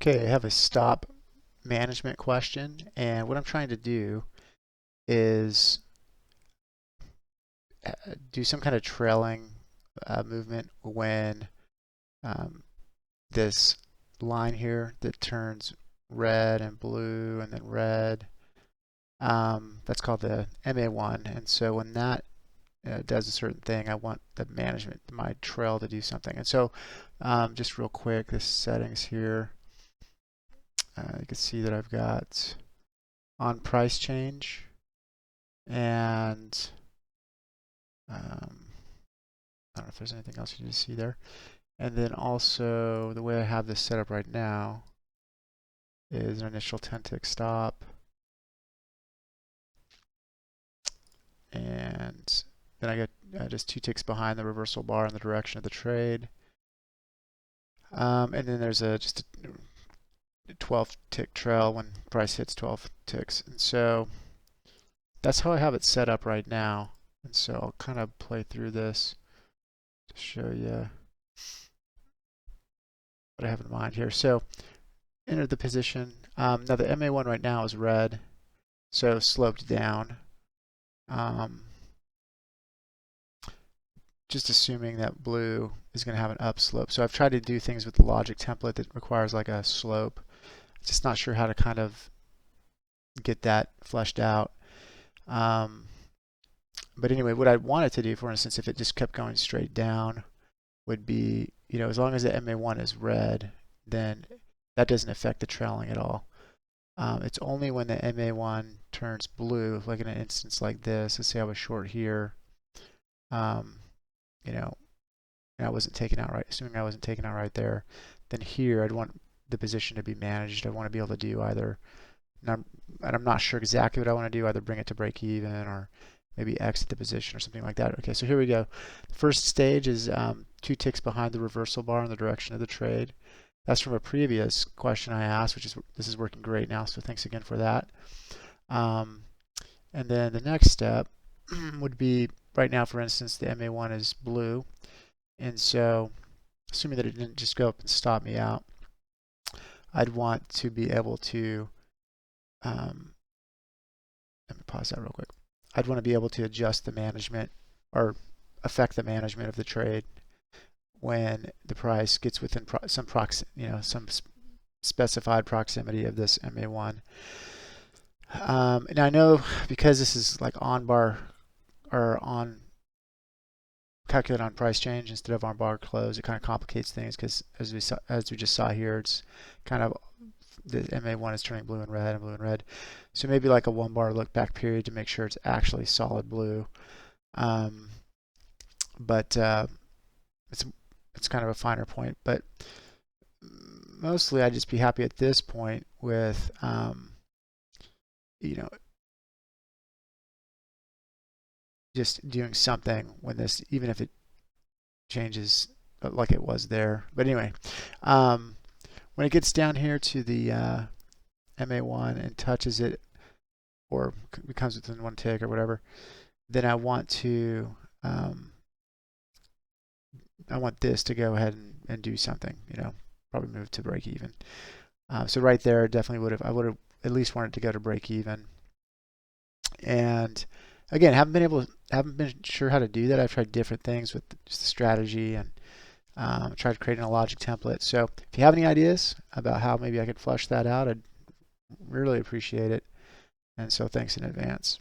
Okay, I have a stop management question, and what I'm trying to do is do some kind of trailing movement when um, this line here that turns red and blue and then red, that's called the MA1. And so when that does a certain thing, I want the management, my trail to do something. And so just real quick, the settings here, you can see that I've got on price change and I don't know if there's anything else you need to see there. And then also the way I have this set up right now is an initial 10 tick stop, and then I get just 2 ticks behind the reversal bar in the direction of the trade. And then there's just a 12 tick trail when price hits 12 ticks. And so that's how I have it set up right now. And so I'll kind of play through this to show you what I have in mind here. So enter the position. Now the MA1 right now is red, so sloped down. Just assuming that blue is going to have an upslope. So I've tried to do things with the logic template that requires like a slope. Just not sure how to kind of get that fleshed out. But anyway, what I wanted to do, for instance, if it just kept going straight down, would be, as long as the MA1 is red, then that doesn't affect the trailing at all. It's only when the MA1 turns blue, like in an instance like this, let's say I was short here, and I wasn't taken out right, assuming I wasn't taken out right there, then here I'd want the position to be managed. I want to be able to do either, and I'm not sure exactly what I want to do, either bring it to break even or maybe exit the position or something like that. Okay, so here we go. The first stage is 2 ticks behind the reversal bar in the direction of the trade. That's from a previous question I asked, this is working great now, so thanks again for that. And then the next step would be, right now, for instance, the MA1 is blue. And so, assuming that it didn't just go up and stop me out, I'd want to be able to, let me pause that real quick. I'd want to be able to adjust the management or affect the management of the trade when the price gets within some specified proximity of this MA1. And I know because this is like on bar or on calculate on price change instead of on bar close, it kind of complicates things because as we just saw here, it's kind of the MA1 is turning blue and red and blue and red. So maybe like a 1 bar look back period to make sure it's actually solid blue. But it's kind of a finer point. But mostly I'd just be happy at this point with just doing something when this, even if it changes like it was there. But anyway, when it gets down here to the MA1 and touches it or becomes within 1 tick or whatever, then I want this to go ahead and do something, probably move to break even. So right there, definitely I would have at least wanted to go to break even. And again, haven't been sure how to do that. I've tried different things with just the strategy and tried creating a logic template. So if you have any ideas about how maybe I could flesh that out, I'd really appreciate it. And so thanks in advance.